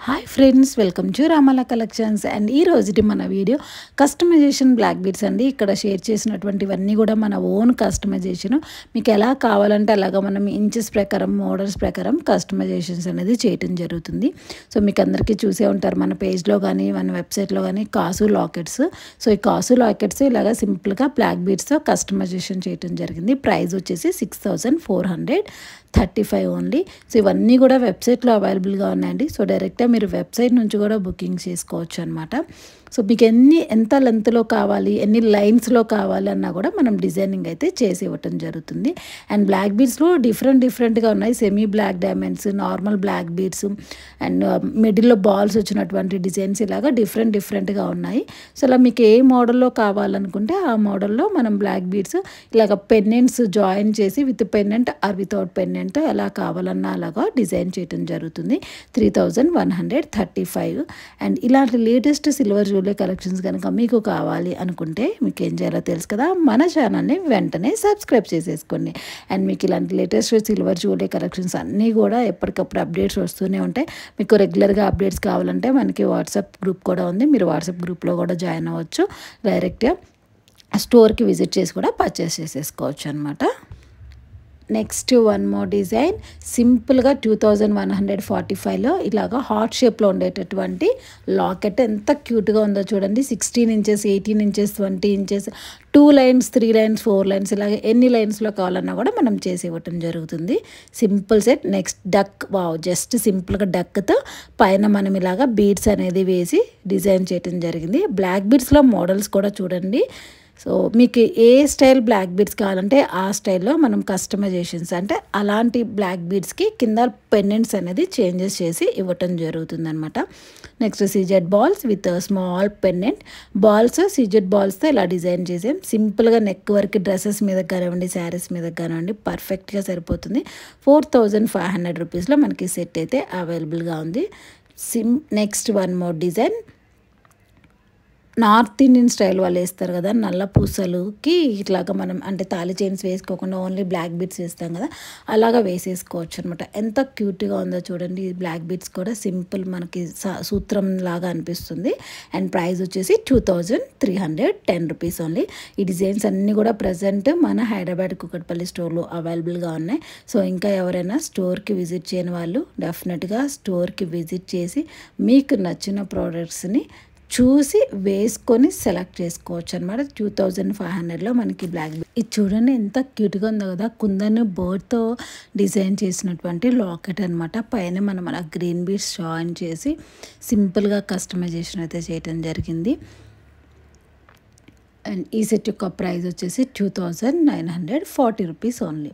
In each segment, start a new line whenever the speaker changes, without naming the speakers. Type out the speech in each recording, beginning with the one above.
Hi friends, welcome to Ramala collections. And ఈ రోజుటి మన వీడియో కస్టమైజేషన్ బ్లాక్ బీడ్స్ అండి. ఇక్కడ షేర్ చేసినటువంటివన్నీ కూడా మన ఓన్ కస్టమైజేషన్. మీకు ఎలా కావాలంటే అలాగా మనం ఇంచెస్ ప్రకారం, మోడల్స్ ప్రకారం కస్టమైజేషన్స్ అనేది చేయడం జరుగుతుంది. సో మీకు అందరికీ చూసే ఉంటారు మన పేజ్లో కానీ మన వెబ్సైట్లో కానీ కాసు లాకెట్స్. సో ఈ కాసు లాకెట్స్ ఇలాగా సింపుల్గా బ్లాక్ బీడ్స్తో కస్టమైజేషన్ చేయడం జరిగింది. ప్రైస్ వచ్చేసి 6435 ఓన్లీ. సో ఇవన్నీ కూడా వెబ్సైట్లో అవైలబుల్గా ఉన్నాయండి. సో డైరెక్ట్గా మీరు వెబ్సైట్ నుంచి కూడా బుకింగ్ చేసుకోవచ్చు అనమాట. సో మీకు ఎంత లెంత్లో కావాలి, ఎన్ని లైన్స్లో కావాలి అన్నా కూడా మనం డిజైనింగ్ అయితే చేసి ఇవ్వటం జరుగుతుంది. అండ్ బ్లాక్ బీడ్స్లో డిఫరెంట్గా ఉన్నాయి. Semi black diamonds, normal black beads and మిడిల్లో బాల్స్ వచ్చినటువంటి డిజైన్స్ ఇలాగా డిఫరెంట్గా ఉన్నాయి. సో అలా మీకు ఏ మోడల్లో కావాలనుకుంటే ఆ మోడల్లో మనం బ్లాక్ బీడ్స్ ఇలాగ పెండెంట్స్ జాయిన్ చేసి with pendant or without pendant ఎలా కావాలన్నా అలాగా డిజైన్ చేయడం జరుగుతుంది. 3135. అండ్ ఇలాంటి లేటెస్ట్ సిల్వర్ జ్యువెలరీ కలెక్షన్స్ కనుక మీకు కావాలి అనుకుంటే మీకు ఏం చేయాలో తెలుసు కదా, మన ఛానల్ని వెంటనే సబ్స్క్రైబ్ చేసేసుకోండి. అండ్ మీకు ఇలాంటి లేటెస్ట్ సిల్వర్ జ్యువెలరీ కలెక్షన్స్ అన్నీ కూడా ఎప్పటికప్పుడు అప్డేట్స్ వస్తూనే ఉంటాయి. మీకు రెగ్యులర్గా అప్డేట్స్ కావాలంటే మనకి వాట్సాప్ గ్రూప్ కూడా ఉంది. మీరు వాట్సాప్ గ్రూప్లో కూడా జాయిన్ అవ్వచ్చు. డైరెక్ట్గా స్టోర్కి విజిట్ చేసి కూడా పర్చేస్ చేసేసుకోవచ్చు అనమాట. నెక్స్ట్ వన్ మోర్ డిజైన్ సింపుల్గా 2145లో ఇలాగా హార్ట్ షేప్లో ఉండేటటువంటి లాకెట్ ఎంత క్యూట్గా ఉందో చూడండి. 16 inches, 18 inches, 20 inches, 2 lines, 3 lines, 4 lines ఇలాగే ఎన్ని లైన్స్లో కావాలన్నా కూడా మనం చేసి ఇవ్వటం జరుగుతుంది. Simple set. నెక్స్ట్ డక్. వావ్, జస్ట్ సింపుల్గా డక్తో పైన మనం ఇలాగా బీడ్స్ అనేది వేసి డిజైన్ చేయటం జరిగింది. బ్లాక్ బీడ్స్లో మోడల్స్ కూడా చూడండి. సో మీకు ఏ స్టైల్ బ్లాక్ బీడ్స్ కావాలంటే ఆ స్టైల్లో మనం కస్టమైజేషన్స్ అంటే అలాంటి బ్లాక్ బీడ్స్కి కింద పెండెంట్స్ అనేది చేంజెస్ చేసి ఇవ్వటం జరుగుతుంది అనమాట. Next CZ balls with small pendant balls. CZ బాల్స్తో ఇలా డిజైన్ చేసాం. సింపుల్గా నెక్ వర్క్ డ్రెస్సెస్ మీద కానివ్వండి, శారీస్ మీద కానివ్వండి పర్ఫెక్ట్గా సరిపోతుంది. 4500 రూపీస్లో మనకి సెట్ అయితే అవైలబుల్గా ఉంది. Next one more design. North Indian style వాళ్ళు వేస్తారు కదా, నల్ల పూసలుకి ఇట్లాగా మనం అంటే తాళి చైన్స్ వేసుకోకుండా ఓన్లీ బ్లాక్ బీడ్స్ వేస్తాం కదా, అలాగా వేసేసుకోవచ్చు అనమాట. ఎంత క్యూట్గా ఉందో చూడండి. ఈ బ్లాక్ బీడ్స్ కూడా సింపుల్ మనకి సూత్రం లాగా అనిపిస్తుంది. అండ్ ప్రైస్ వచ్చేసి 2310 రూపీస్ ఓన్లీ. ఈ డిజైన్స్ అన్నీ కూడా ప్రజెంట్ మన హైదరాబాద్ కుకట్పల్లి స్టోర్లో అవైలబుల్గా ఉన్నాయి. సో ఇంకా ఎవరైనా స్టోర్కి విజిట్ చేయని వాళ్ళు డెఫినెట్గా స్టోర్కి విజిట్ చేసి మీకు నచ్చిన ప్రోడక్ట్స్ని చూసి వేసుకొని సెలెక్ట్ చేసుకోవచ్చు అనమాట. 2500లో మనకి బ్లాక్ బీడ్. ఇది చూడండి ఎంత క్యూట్గా ఉందో కదా. కుందన్ బర్డ్తో డిజైన్ చేసినటువంటి లాకెట్ అనమాట. పైన మనం అలా గ్రీన్ బీడ్స్ జాయిన్ చేసి సింపుల్గా కస్టమైజేషన్ అయితే చేయడం జరిగింది. అండ్ ఈ సెట్ యొక్క ప్రైస్ వచ్చేసి 2940 rupees only.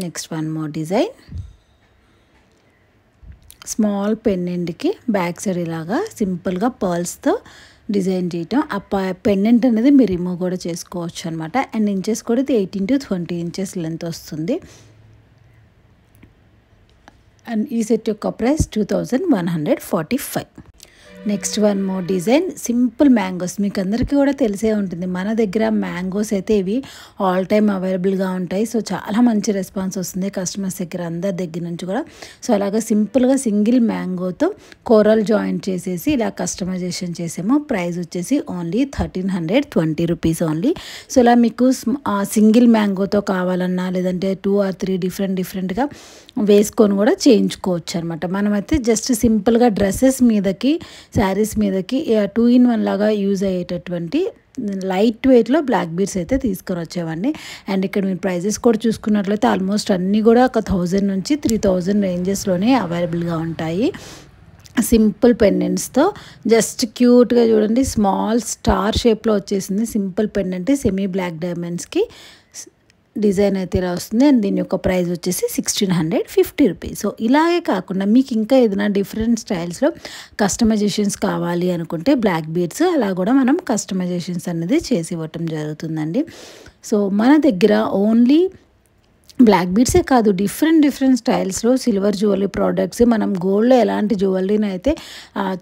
Next one more design. Small పెండెంట్కి బ్యాక్ సైడ్ ఇలాగా సింపుల్గా పర్ల్స్తో డిజైన్ చేయటం. ఆ పెండెంట్ అనేది మీరు రిమూవ్ కూడా చేసుకోవచ్చు అనమాట. అండ్ ఇంచెస్ కూడా 18 to 20 ఇంచెస్ లెంత్ వస్తుంది. అండ్ ఈ సెట్ యొక్క price 2145. Next one more design. Simple mangoes. మీకు అందరికీ కూడా తెలిసే ఉంటుంది మన దగ్గర మ్యాంగోస్ అయితే ఇవి ఆల్ టైమ్ అవైలబుల్గా ఉంటాయి. సో చాలా మంచి రెస్పాన్స్ వస్తుంది కస్టమర్స్ దగ్గర, అందరి దగ్గర నుంచి కూడా. సో అలాగా సింపుల్గా సింగిల్ మ్యాంగోతో కోరల్ జాయింట్ చేసేసి ఇలా కస్టమైజేషన్ చేసాము. ప్రైస్ వచ్చేసి ఓన్లీ 1320 రూపీస్ ఓన్లీ. సో ఇలా మీకు సింగిల్ మ్యాంగోతో కావాలన్నా లేదంటే 2 or 3 డిఫరెంట్గా వేసుకొని కూడా చేయించుకోవచ్చు అనమాట. మనమైతే జస్ట్ సింపుల్గా డ్రెస్సెస్ మీదకి, శారీస్ మీదకి 2-in-1 లాగా యూజ్ అయ్యేటటువంటి లైట్ వెయిట్లో బ్లాక్ బీడ్స్ అయితే తీసుకొని వచ్చేవండి. అండ్ ఇక్కడ మీరు ప్రైజెస్ కూడా చూసుకున్నట్లయితే ఆల్మోస్ట్ అన్నీ కూడా ఒక 1000 నుంచి 3000 రేంజెస్లోనే అవైలబుల్గా ఉంటాయి. సింపుల్ పెండెంట్స్తో జస్ట్ క్యూట్గా చూడండి. స్మాల్ స్టార్ షేప్లో వచ్చేసింది సింపుల్ పెండెంట్. సెమీ బ్లాక్ డైమండ్స్కి డిజైన్ అయితే ఇలా వస్తుంది. అండ్ దీని యొక్క ప్రైస్ వచ్చేసి 1650 రూపీస్. సో ఇలాగే కాకుండా మీకు ఇంకా ఏదైనా డిఫరెంట్ స్టైల్స్లో కస్టమైజేషన్స్ కావాలి అనుకుంటే బ్లాక్ బీడ్స్ అలా కూడా మనం కస్టమైజేషన్స్ అనేది చేసి ఇవ్వటం జరుగుతుందండి. సో మన దగ్గర ఓన్లీ బ్లాక్ బీడ్సే కాదు, డిఫరెంట్ స్టైల్స్లో సిల్వర్ జ్యువెలరీ ప్రోడక్ట్స్ మనం గోల్డ్లో ఎలాంటి జ్యువెలరీని అయితే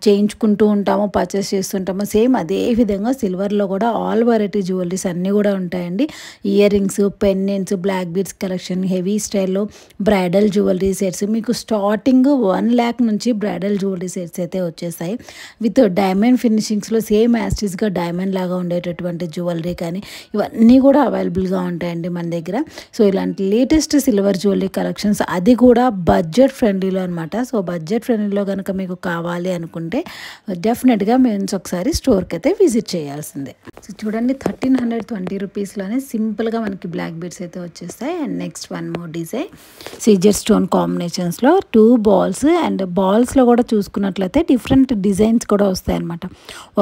చేయించుకుంటూ ఉంటామో, పర్చేస్ చేస్తుంటామో, సేమ్ అదే విధంగా సిల్వర్లో కూడా ఆల్ వెరైటీ జ్యువెలరీస్ అన్నీ కూడా ఉంటాయండి. Ear rings, pendants, black beads collection, heavy స్టైల్లో బ్రైడల్ జ్యువెలరీ సెట్స్, మీకు స్టార్టింగ్ 1 lakh నుంచి బ్రైడల్ జ్యువెలరీ సెట్స్ అయితే వచ్చేసాయి. విత్ డైమండ్ ఫినిషింగ్స్లో సేమ్ యాస్టిస్గా డైమండ్ లాగా ఉండేటటువంటి జ్యువెలరీ కానీ ఇవన్నీ కూడా అవైలబుల్గా ఉంటాయండి మన దగ్గర. సో ఇలాంటి లేటెస్ట్ సిల్వర్ జ్యువెలరీ కలెక్షన్స్, అది కూడా బడ్జెట్ ఫ్రెండ్లీలో అనమాట. సో బడ్జెట్ ఫ్రెండ్లీలో కనుక మీకు కావాలి అనుకుంటే డెఫినెట్గా మేము ఒకసారి స్టోర్కి అయితే విజిట్ చేయాల్సిందే. సో చూడండి, 1320 రూపీస్లోనే సింపుల్గా మనకి బ్లాక్ బీడ్స్ అయితే వచ్చేస్తాయి. And next one more design, CZ stone కాంబినేషన్స్లో 2 బాల్స్, అండ్ బాల్స్లో కూడా చూసుకున్నట్లయితే డిఫరెంట్ డిజైన్స్ కూడా వస్తాయి అనమాట.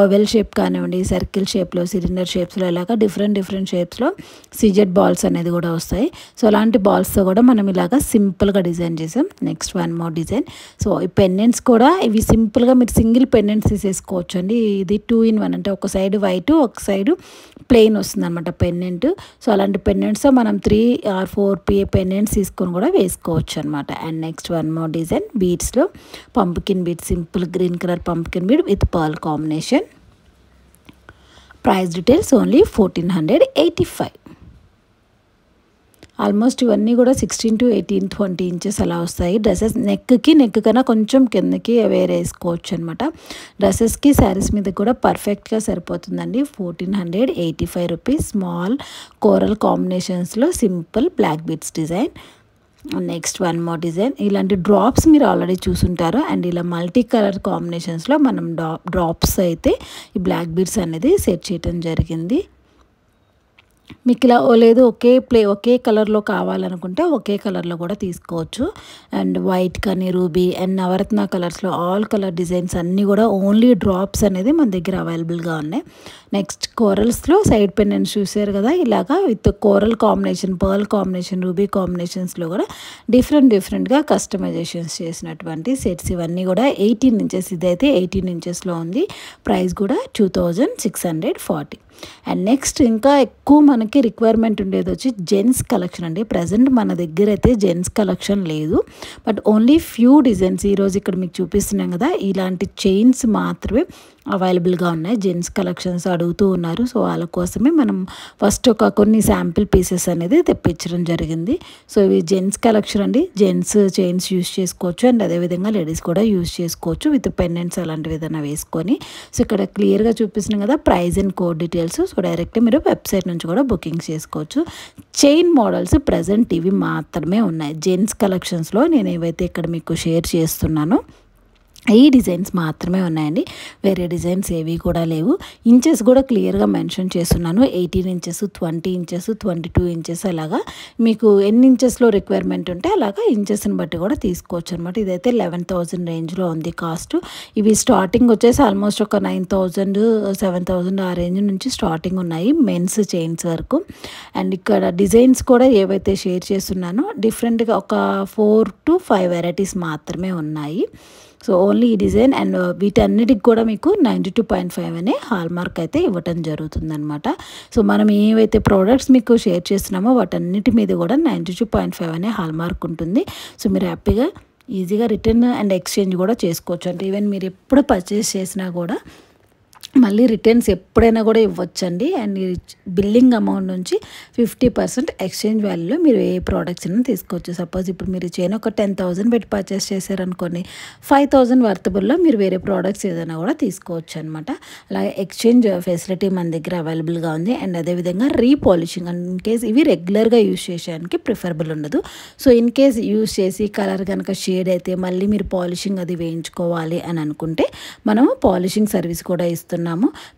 ఓవెల్ షేప్ కానివ్వండి, సర్కిల్ షేప్లో, సిలిండర్ షేప్స్లో, ఇలాగా డిఫరెంట్ షేప్స్లో సీజెడ్ బాల్స్ అనేది కూడా వస్తాయి. సో అలాంటి బాల్స్తో కూడా మనం ఇలాగా సింపుల్గా డిజైన్ చేసాం. Next one more design. So ఈ పెండెంట్స్ కూడా ఇవి సింపుల్గా మీరు సింగిల్ పెండెంట్స్ తీసేసుకోవచ్చు అండి. ఇది 2 in 1 అంటే ఒక సైడ్ వైట్, ఒక సైడ్ ప్లెయిన్ వస్తుంది అనమాట పెండెంట్. సో అలాంటి పెండెంట్స్తో మనం 3 or 4 పెండెంట్స్ తీసుకొని కూడా వేసుకోవచ్చు అనమాట. And next one more design, బీడ్స్లో pumpkin bead, simple green colour pumpkin bead with pearl combination. Price details only 1485. Almost ఇవన్నీ కూడా 16 to 18, 20 inches అలా వస్తాయి. డ్రెస్సెస్ నెక్ కన్నా కొంచెం కిందకి వేరే వేసుకోవచ్చు అనమాట. డ్రెస్సెస్కి, శారీస్ మీద కూడా పర్ఫెక్ట్గా సరిపోతుందండి. 1485 రూపీస్. స్మాల్ కోరల్ కాంబినేషన్స్లో simple black beads design. Next one more design, ఇలాంటి డ్రాప్స్ మీరు ఆల్రెడీ చూసుంటారు. అండ్ ఇలా మల్టీ కలర్ కాంబినేషన్స్లో మనం డ్రాప్స్ అయితే ఈ బ్లాక్ బీడ్స్ అనేది సెట్ చేయడం జరిగింది. మీకు ఇలా లేదు ఒకే కలర్లో కావాలనుకుంటే ఒకే కలర్లో కూడా తీసుకోవచ్చు. అండ్ వైట్ కానీ, రూబీ అండ్ నవరత్న కలర్స్లో ఆల్ కలర్ డిజైన్స్ అన్నీ కూడా ఓన్లీ డ్రాప్స్ అనేది మన దగ్గర అవైలబుల్గా ఉన్నాయి. నెక్స్ట్ కోరల్స్లో సైడ్ పెండెంట్స్ చూసారు కదా, ఇలాగా with coral combination, pearl combination, ruby కాంబినేషన్స్లో కూడా డిఫరెంట్గా కస్టమైజేషన్స్ చేసినటువంటి సెట్స్ ఇవన్నీ కూడా 18 inches. ఇదైతే 18 inchesలో ఉంది. ప్రైస్ కూడా 2640. అండ్ నెక్స్ట్ ఇంకా ఎక్కువ మనకి రిక్వైర్మెంట్ ఉండేది వచ్చి జెంట్స్ కలెక్షన్ అండి. ప్రజెంట్ మన దగ్గర అయితే జెంట్స్ కలెక్షన్ లేదు, బట్ ఓన్లీ ఫ్యూ డిజైన్స్ ఈరోజు ఇక్కడ మీకు చూపిస్తున్నాం కదా, ఇలాంటి చైన్స్ మాత్రమే అవైలబుల్గా ఉన్నాయి. జెంట్స్ కలెక్షన్స్ అడుగుతూ ఉన్నారు. సో వాళ్ళ కోసమే మనం ఫస్ట్ కొన్ని శాంపిల్ పీసెస్ అనేది తెప్పించడం జరిగింది. సో ఇవి జెంట్స్ కలెక్షన్ అండి. జెంట్స్ చైన్స్ యూస్ చేసుకోవచ్చు, అండ్ అదేవిధంగా లేడీస్ కూడా యూస్ చేసుకోవచ్చు విత్ పెండెంట్స్ అలాంటివి ఏదైనా వేసుకొని. సో ఇక్కడ క్లియర్గా చూపిస్తున్నాం కదా price and code details. So డైరెక్ట్గా మీరు వెబ్సైట్ నుంచి కూడా బుకింగ్ చేసుకోవచ్చు. చైన్ మోడల్స్ ప్రజెంట్ ఇవి మాత్రమే ఉన్నాయి జెంట్స్ కలెక్షన్స్లో. నేను ఏవైతే ఇక్కడ మీకు షేర్ చేస్తున్నానో ఈ డిజైన్స్ మాత్రమే ఉన్నాయండి. వేరే డిజైన్స్ ఏవి కూడా లేవు. ఇంచెస్ కూడా క్లియర్గా మెన్షన్ చేస్తున్నాను. 18 inches, 20 inches, 22 inches అలాగా మీకు ఎన్ని ఇంచెస్లో రిక్వైర్మెంట్ ఉంటే అలాగా ఇంచెస్ని బట్టి కూడా తీసుకోవచ్చు అనమాట. ఇదైతే 11,000 రేంజ్లో ఉంది కాస్ట్. ఇవి స్టార్టింగ్ వచ్చేసి ఆల్మోస్ట్ ఒక 9,000, 7,000 ఆ రేంజ్ నుంచి స్టార్టింగ్ ఉన్నాయి మెన్స్ చైన్స్ వరకు. అండ్ ఇక్కడ డిజైన్స్ కూడా ఏవైతే షేర్ చేస్తున్నానో డిఫరెంట్గా ఒక 4 to 5 వెరైటీస్ మాత్రమే ఉన్నాయి. సో ఓన్లీ ఈ డిజైన్, అండ్ వీటన్నిటికి కూడా మీకు 92.5 అనే హాల్ మార్క్ అయితే ఇవ్వటం జరుగుతుందనమాట. సో మనం ఏవైతే ప్రోడక్ట్స్ మీకు షేర్ చేస్తున్నామో వాటన్నిటి మీద కూడా 92.5 అనే హాల్ మార్క్ ఉంటుంది. సో మీరు హ్యాపీగా ఈజీగా రిటర్న్ అండ్ ఎక్స్చేంజ్ కూడా చేసుకోవచ్చు. అంటే ఈవెన్ మీరు ఎప్పుడు పర్చేస్ చేసినా కూడా మళ్ళీ రిటర్న్స్ ఎప్పుడైనా కూడా ఇవ్వచ్చండి. అండ్ బిల్లింగ్ అమౌంట్ నుంచి 50% ఎక్స్చేంజ్ వాల్యూలో మీరు ఏ ప్రోడక్ట్స్ అయినా తీసుకోవచ్చు. సపోజ్ ఇప్పుడు మీరు చైన్ ఒక 10,000 పెట్టి పర్చేస్ చేశారనుకోండి, 5,000 వర్తబుల్లో మీరు వేరే ప్రోడక్ట్స్ ఏదైనా కూడా తీసుకోవచ్చు అనమాట. అలాగే ఎక్స్చేంజ్ ఫెసిలిటీ మన దగ్గర అవైలబుల్గా ఉంది. అండ్ అదేవిధంగా రీపాలిషింగ్, ఇన్ కేస్ ఇవి రెగ్యులర్గా యూజ్ చేసేయడానికి ప్రిఫరబుల్ ఉండదు. సో ఇన్ కేస్ యూజ్ చేసి కలర్ కనుక షేడ్ అయితే మళ్ళీ మీరు పాలిషింగ్ అది వేయించుకోవాలి అని అనుకుంటే మనము పాలిషింగ్ సర్వీస్ కూడా ఇస్తున్నాము.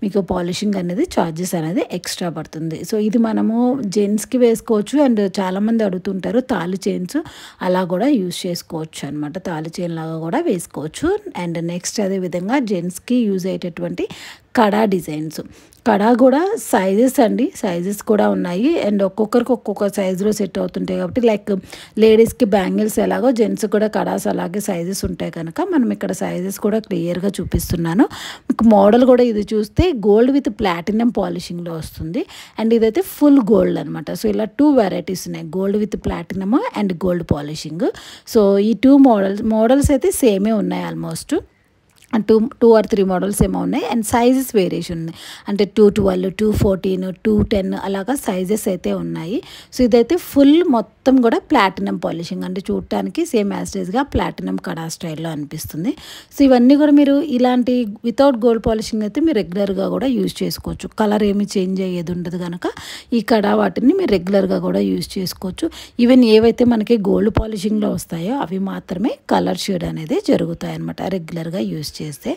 మీకు పాలిషింగ్ అనేది ఛార్జెస్ అనేది ఎక్స్ట్రా పడుతుంది. సో ఇది మనము జెంట్స్కి వేసుకోవచ్చు. అండ్ చాలామంది అడుగుతుంటారు తాళి చైన్స్, అలా కూడా యూజ్ చేసుకోవచ్చు అనమాట. తాళి చైన్ లాగా కూడా వేసుకోవచ్చు. అండ్ నెక్స్ట్ అదేవిధంగా జెంట్స్కి యూజ్ అయ్యేటటువంటి కడా డిజైన్స్. కడా కూడా సైజెస్ అండి, సైజెస్ కూడా ఉన్నాయి. అండ్ ఒక్కొక్కరికి ఒక్కొక్క సైజులో సెట్ అవుతుంటాయి కాబట్టి లైక్ లేడీస్కి బ్యాంగిల్స్ ఎలాగో జెంట్స్ కూడా కడాస్ అలాగే సైజెస్ ఉంటాయి కనుక మనం ఇక్కడ సైజెస్ కూడా క్లియర్గా చూపిస్తున్నాను. మీకు మోడల్ కూడా ఇది చూస్తే గోల్డ్ విత్ ప్లాటినం పాలిషింగ్లో వస్తుంది. అండ్ ఇదైతే ఫుల్ గోల్డ్ అనమాట. సో ఇలా 2 వెరైటీస్ ఉన్నాయి, gold with platinum and gold polishing. So ఈ 2 మోడల్స్ అయితే సేమే ఉన్నాయి ఆల్మోస్ట్. 2 or 3 మోడల్స్ ఏమో ఉన్నాయి. అండ్ సైజెస్ వేరియేషన్ ఉన్నాయి, అంటే 212, 214, 210 అలాగా సైజెస్ అయితే ఉన్నాయి. సో ఇదైతే ఫుల్ మొత్తం కూడా ప్లాటినం పాలిషింగ్, అంటే చూడటానికి సేమ్ యాస్టేజ్గా ప్లాటినం కడా స్టైల్లో అనిపిస్తుంది. సో ఇవన్నీ కూడా మీరు ఇలాంటి వితౌట్ గోల్డ్ పాలిషింగ్ అయితే మీరు రెగ్యులర్గా కూడా యూజ్ చేసుకోవచ్చు. కలర్ ఏమి చేంజ్ అయ్యేది ఉండదు కనుక ఈ కడా వాటిని మీరు రెగ్యులర్గా కూడా యూజ్ చేసుకోవచ్చు. ఈవెన్ ఏవైతే మనకి గోల్డ్ పాలిషింగ్లో వస్తాయో అవి మాత్రమే కలర్ షేడ్ అనేది జరుగుతాయి అనమాట రెగ్యులర్గా యూజ్ చేస్తే.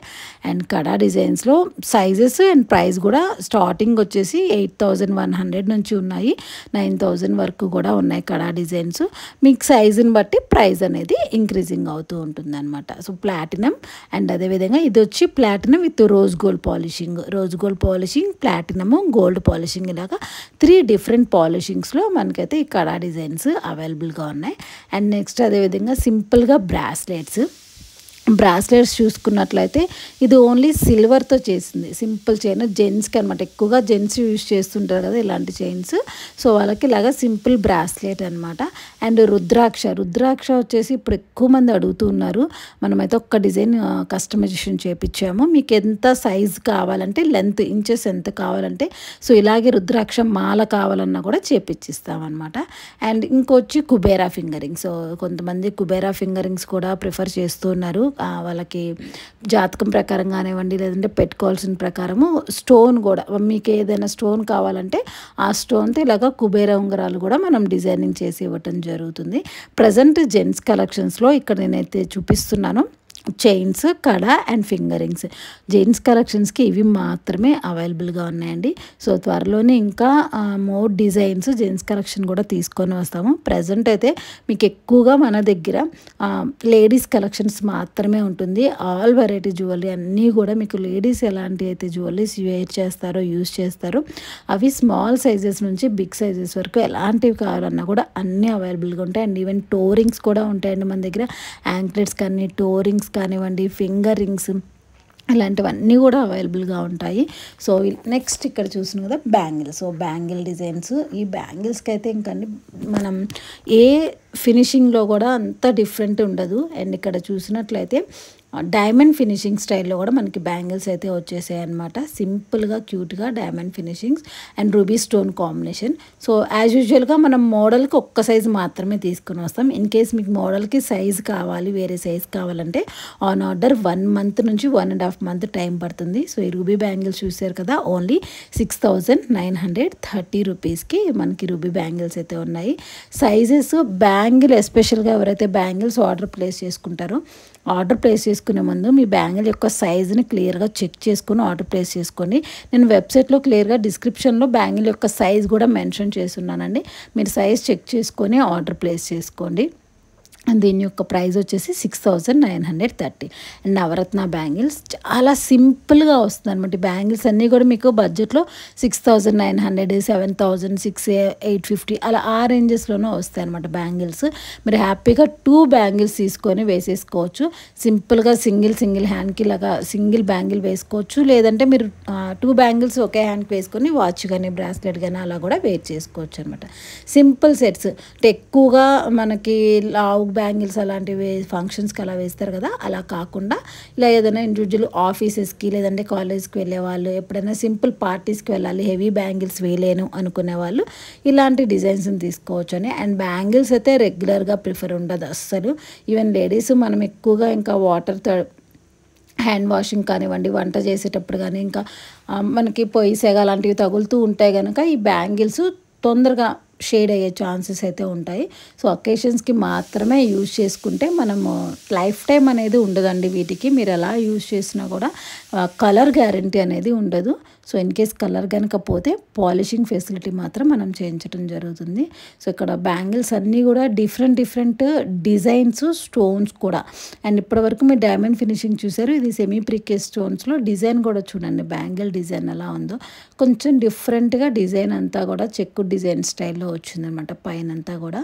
And kada డిజైన్స్లో sizes and price కూడా స్టార్టింగ్ వచ్చేసి 8,100 నుంచి ఉన్నాయి, 9,000 వరకు కూడా ఉన్నాయి కడా డిజైన్స్. మీకు సైజుని బట్టి ప్రైస్ అనేది ఇంక్రీజింగ్ అవుతూ ఉంటుంది అనమాట. సో ప్లాటినం అండ్ అదేవిధంగా ఇది వచ్చి platinum with rose gold polishing, platinum, gold polishing, ఇలాగా 3 డిఫరెంట్ పాలిషింగ్స్లో మనకైతే ఈ కడా డిజైన్స్ అవైలబుల్గా ఉన్నాయి. అండ్ నెక్స్ట్ అదేవిధంగా సింపుల్గా బ్రాస్లెట్స్ చూసుకున్నట్లయితే ఇది ఓన్లీ సిల్వర్తో చేసింది, సింపుల్ చైన్, జెంట్స్కి అనమాట. ఎక్కువగా జెంట్స్ యూజ్ చేస్తుంటారు కదా ఇలాంటి చైన్స్. సో వాళ్ళకి ఇలాగా సింపుల్ బ్రాస్లెట్ అనమాట. అండ్ రుద్రాక్ష వచ్చేసి ఇప్పుడు ఎక్కువ మంది అడుగుతున్నారు. మనమైతే ఒక్క డిజైన్ కస్టమైజేషన్ చేపించాము. మీకు ఎంత సైజ్ కావాలంటే, లెంత్ ఇంచెస్ ఎంత కావాలంటే, సో ఇలాగే రుద్రాక్ష మాల కావాలన్నా కూడా చేపించిస్తామన్నమాట. అండ్ ఇంకొచ్చి కుబేరా ఫింగరింగ్స్. సో కొంతమంది కుబేరా ఫింగరింగ్స్ కూడా ప్రిఫర్ చేస్తున్నారు. వాళ్ళకి జాతకం ప్రకారం కానివ్వండి, లేదంటే పెట్టుకోవాల్సిన ప్రకారము స్టోన్ కూడా మీకు ఏదైనా స్టోన్ కావాలంటే ఆ స్టోన్తో ఇలాగా కుబేర ఉంగరాలు కూడా మనం డిజైనింగ్ చేసి ఇవ్వటం జరుగుతుంది. ప్రజెంట్ జెంట్స్ కలెక్షన్స్లో ఇక్కడ నేనైతే చూపిస్తున్నాను chains, kada and finger rings. Gents కలెక్షన్స్కి ఇవి మాత్రమే అవైలబుల్గా ఉన్నాయండి. సో త్వరలోనే ఇంకా మోర్ డిజైన్స్ జెంట్స్ కలెక్షన్ కూడా తీసుకొని వస్తాము. ప్రజెంట్ అయితే మీకు ఎక్కువగా మన దగ్గర లేడీస్ కలెక్షన్స్ మాత్రమే ఉంటుంది. ఆల్ వెరైటీ జ్యువెలరీ అన్నీ కూడా మీకు లేడీస్ ఎలాంటి అయితే జ్యువెలరీస్ వేర్ చేస్తారో, యూజ్ చేస్తారో అవి స్మాల్ సైజెస్ నుంచి బిగ్ సైజెస్ వరకు ఎలాంటివి కావాలన్నా కూడా అన్నీ అవైలబుల్గా ఉంటాయి. అండ్ ఈవెన్ టోరింగ్స్ కూడా ఉంటాయండి మన దగ్గర. యాంక్లెట్స్ కానీ, టోరింగ్స్ కానివ్వండి, ఫింగర్ రింగ్స్, ఇలాంటివన్నీ కూడా అవైలబుల్గా ఉంటాయి. సో నెక్స్ట్ ఇక్కడ చూసిన కదా బ్యాంగిల్స్. సో బ్యాంగిల్ డిజైన్స్, ఈ బ్యాంగిల్స్కి అయితే ఇంకండి మనం ఏ ఫినిషింగ్లో కూడా అంత డిఫరెంట్ ఉండదు. అండ్ ఇక్కడ చూసినట్లయితే డైమండ్ ఫినిషింగ్ స్టైల్లో కూడా మనకి బ్యాంగిల్స్ అయితే వచ్చేసాయి అనమాట. సింపుల్గా క్యూట్గా diamond finishings and ruby stone combination. So as యూజువల్గా మనం మోడల్కి ఒక్క సైజు మాత్రమే తీసుకుని వస్తాం. ఇన్ కేస్ మీకు మోడల్కి సైజ్ కావాలి, వేరే సైజ్ కావాలంటే ఆన్ ఆర్డర్ 1 month నుంచి 1.5 month టైం పడుతుంది. సో ఈ రూబీ బ్యాంగిల్స్ చూసారు కదా, ఓన్లీ 6,930 రూపీస్కి మనకి రూబీ బ్యాంగిల్స్ అయితే ఉన్నాయి. సైజెస్ బ్యాంగిల్ ఎస్పెషల్గా ఎవరైతే బ్యాంగిల్స్ ఆర్డర్ ప్లేస్ చేసుకుంటారో, ఆర్డర్ ప్లేస్ చేసుకునే ముందు మీ బ్యాంగిల్ యొక్క సైజుని క్లియర్గా చెక్ చేసుకుని ఆర్డర్ ప్లేస్ చేసుకోండి. నేను వెబ్సైట్లో క్లియర్గా డిస్క్రిప్షన్లో బ్యాంగిల్ యొక్క సైజ్ కూడా మెన్షన్ చేస్తున్నానండి. మీరు సైజ్ చెక్ చేసుకొని ఆర్డర్ ప్లేస్ చేసుకోండి. దీని యొక్క ప్రైస్ వచ్చేసి 6,930. అండ్ నవరత్న బ్యాంగిల్స్ చాలా సింపుల్గా వస్తుంది అనమాట. బ్యాంగిల్స్ అన్నీ కూడా మీకు బడ్జెట్లో 6,900, 7,000, 6,850 అలా ఆ రేంజెస్లోనే వస్తాయి అనమాట బ్యాంగిల్స్. మీరు హ్యాపీగా 2 బ్యాంగిల్స్ తీసుకొని వేసేసుకోవచ్చు. సింపుల్గా సింగిల్ హ్యాండ్కి ఇలాగా సింగిల్ బ్యాంగిల్ వేసుకోవచ్చు. లేదంటే మీరు 2 బ్యాంగిల్స్ ఒకే హ్యాండ్కి వేసుకొని వాచ్ కానీ, బ్రాస్లెట్ కానీ అలా కూడా వేర్ చేసుకోవచ్చు అనమాట. సింపుల్ సెట్స్ అంటే ఎక్కువగా మనకి లావు బ్యాంగిల్స్ అలాంటివి ఫంక్షన్స్కి అలా వేస్తారు కదా, అలా కాకుండా ఇలా ఏదైనా ఇండివిజువల్ ఆఫీసెస్కి లేదంటే కాలేజ్కి వెళ్ళే వాళ్ళు, ఎప్పుడైనా సింపుల్ పార్టీస్కి వెళ్ళాలి, హెవీ బ్యాంగిల్స్ వేయలేను అనుకునే వాళ్ళు ఇలాంటి డిజైన్స్ని తీసుకోవచ్చు అని. అండ్ బ్యాంగిల్స్ అయితే రెగ్యులర్గా ప్రిఫర్ ఉండదు అస్సలు. ఈవెన్ లేడీస్ మనం ఎక్కువగా ఇంకా వాటర్తో హ్యాండ్ వాషింగ్ కానివ్వండి, వంట చేసేటప్పుడు కానీ, ఇంకా మనకి పొయ్యి సెగ అలాంటివి తగులుతూ ఉంటాయి కనుక ఈ బ్యాంగిల్స్ తొందరగా షేడ్ అయ్యే ఛాన్సెస్ అయితే ఉంటాయి. సో అకేషన్స్కి మాత్రమే యూజ్ చేసుకుంటే మనము లైఫ్ టైం అనేది ఉండదండి వీటికి. మీరు ఎలా యూజ్ చేసినా కూడా కలర్ గ్యారంటీ అనేది ఉండదు. సో ఇన్ కేస్ కలర్ కనుక పోతే పాలిషింగ్ ఫెసిలిటీ మాత్రం మనం చేయించడం జరుగుతుంది. సో ఇక్కడ బ్యాంగిల్స్ అన్నీ కూడా డిఫరెంట్ డిజైన్స్, స్టోన్స్ కూడా. అండ్ ఇప్పటివరకు మీరు డైమండ్ ఫినిషింగ్ చూసారు. ఇది సెమీ ప్రీకేస్ స్టోన్స్లో డిజైన్ కూడా చూడండి, బ్యాంగిల్ డిజైన్ ఎలా ఉందో. కొంచెం డిఫరెంట్గా డిజైన్ అంతా కూడా చెక్కు డిజైన్ స్టైల్లో వచ్చిందనమాట పైనంతా కూడా.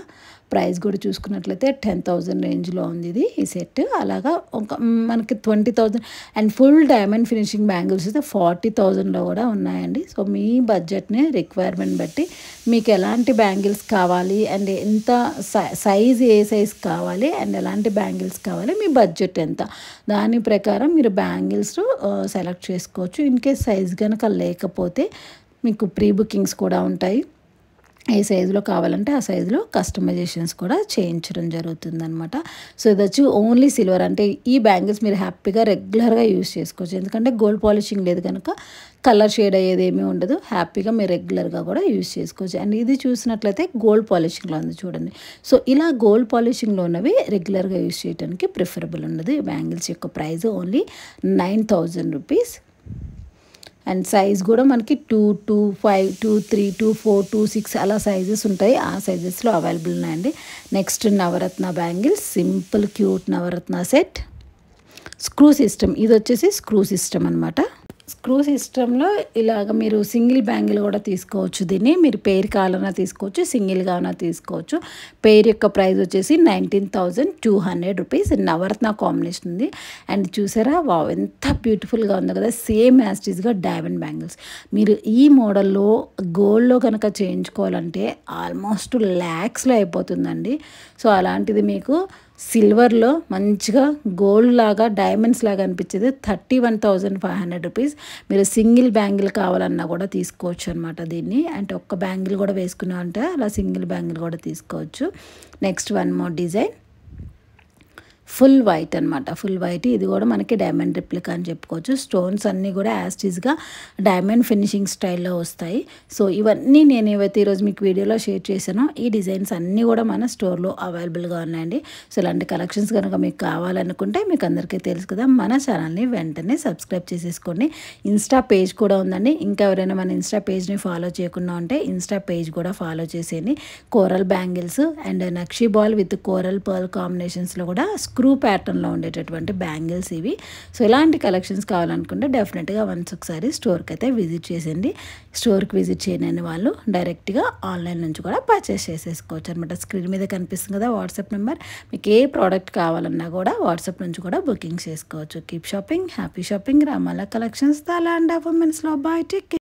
ప్రైస్ కూడా చూసుకున్నట్లయితే 10,000 రేంజ్లో ఉంది ఇది ఈ సెట్. అలాగా ఒక మనకి 20,000 and full diamond finishing bangles అయితే 40,000లో కూడా ఉన్నాయండి. సో మీ బడ్జెట్ని రిక్వైర్మెంట్ బట్టి మీకు ఎలాంటి బ్యాంగిల్స్ కావాలి అండ్ ఎంత సైజ్, ఏ సైజ్ కావాలి అండ్ ఎలాంటి బ్యాంగిల్స్ కావాలి, మీ బడ్జెట్ ఎంత, దాని ప్రకారం మీరు బ్యాంగిల్స్ సెలెక్ట్ చేసుకోవచ్చు. ఇన్ కేస్ సైజ్ కనుక లేకపోతే మీకు ప్రీ బుకింగ్స్ కూడా ఉంటాయి. ఏ సైజులో కావాలంటే ఆ సైజులో కస్టమైజేషన్స్ కూడా చేయించడం జరుగుతుందనమాట. సో ఇది వచ్చి ఓన్లీ సిల్వర్. అంటే ఈ బ్యాంగిల్స్ మీరు హ్యాపీగా రెగ్యులర్గా యూజ్ చేసుకోవచ్చు. ఎందుకంటే గోల్డ్ పాలిషింగ్ లేదు కనుక కలర్ షేడ్ అయ్యేది ఏమీ ఉండదు. హ్యాపీగా మీరు రెగ్యులర్గా కూడా యూజ్ చేసుకోవచ్చు. అండ్ ఇది చూసినట్లయితే గోల్డ్ పాలిషింగ్లో ఉంది చూడండి. సో ఇలా గోల్డ్ పాలిషింగ్లో ఉన్నవి రెగ్యులర్గా యూజ్ చేయడానికి ప్రిఫరబుల్ ఉండదు. ఈ బ్యాంగిల్స్ యొక్క price only 9,000 rupees. And size కూడా మనకి 2, 2, 5, 2, 3, 2, 4, 2, 6 అలా సైజెస్ ఉంటాయి. ఆ సైజెస్లో అవైలబుల్ ఉన్నాయండి. నెక్స్ట్ నవరత్న బ్యాంగిల్స్, సింపుల్ క్యూట్ నవరత్న సెట్, స్క్రూ సిస్టమ్. ఇది వచ్చేసి స్క్రూ సిస్టమ్ అనమాట. స్క్రూ సిస్టంలో ఇలాగ మీరు సింగిల్ బ్యాంగిల్ కూడా తీసుకోవచ్చు. దీన్ని మీరు పెయిర్ కావాలన్నా తీసుకోవచ్చు, సింగిల్గా అయినా తీసుకోవచ్చు. పెయిర్ యొక్క ప్రైస్ వచ్చేసి 19,200 రూపీస్. నవరత్న కాంబినేషన్ ఉంది. అండ్ చూసారా, వావ్ ఎంత బ్యూటిఫుల్గా ఉందో కదా, సేమ్ యాస్టీస్గా డైమండ్ బ్యాంగిల్స్. మీరు ఈ మోడల్లో గోల్డ్లో కనుక చేయించుకోవాలంటే ఆల్మోస్ట్ ల్యాక్స్లో అయిపోతుందండి. సో అలాంటిది మీకు సిల్వర్లో మంచిగా గోల్డ్ లాగా డైమండ్స్ లాగా అనిపించేది 31,500 రూపీస్. మీరు సింగిల్ బ్యాంగిల్ కావాలన్నా కూడా తీసుకోవచ్చు అనమాట దీన్ని. అంటే ఒక్క బ్యాంగిల్ కూడా వేసుకున్నా అంటే అలా సింగిల్ బ్యాంగిల్ కూడా తీసుకోవచ్చు. Next one more design, full white అనమాట. ఫుల్ వైట్, ఇది కూడా మనకి డైమండ్ రిప్లికా అని చెప్పుకోవచ్చు. స్టోన్స్ అన్నీ కూడా యాస్టీస్గా డైమండ్ ఫినిషింగ్ స్టైల్లో వస్తాయి. సో ఇవన్నీ నేను ఏవైతే ఈరోజు మీకు వీడియోలో షేర్ చేశానో ఈ డిజైన్స్ అన్నీ కూడా మన స్టోర్లో అవైలబుల్గా ఉన్నాయండి. సో ఇలాంటి కలెక్షన్స్ కనుక మీకు కావాలనుకుంటే మీకు అందరికీ తెలుసు కదా, మన ఛానల్ని వెంటనే సబ్స్క్రైబ్ చేసేసుకోండి. ఇన్స్టా పేజ్ కూడా ఉందండి. ఇంకా ఎవరైనా మన ఇన్స్టా పేజ్ని ఫాలో చేయకుండా ఉంటే ఇన్స్టా పేజ్ కూడా ఫాలో చేసేయండి. Coral bangles and nakshi ball with coral pearl కాంబినేషన్స్లో కూడా స్క్రూ ప్యాటర్న్లో ఉండేటటువంటి బ్యాంగిల్స్ ఇవి. సో ఇలాంటి కలెక్షన్స్ కావాలనుకుంటే డెఫినెట్గా వన్స్ ఒకసారి స్టోర్కి అయితే విజిట్ చేసేయండి. స్టోర్కి విజిట్ చేయని వాళ్ళు డైరెక్ట్గా ఆన్లైన్ నుంచి కూడా పర్చేస్ చేసేసుకోవచ్చు అనమాట. స్క్రీన్ మీద కనిపిస్తుంది కదా వాట్సాప్ నెంబర్, మీకు ఏ ప్రోడక్ట్ కావాలన్నా కూడా వాట్సాప్ నుంచి కూడా బుకింగ్ చేసుకోవచ్చు. Keep shopping, happy shopping. Ramala collections, the land of womens లో. Bye, take care.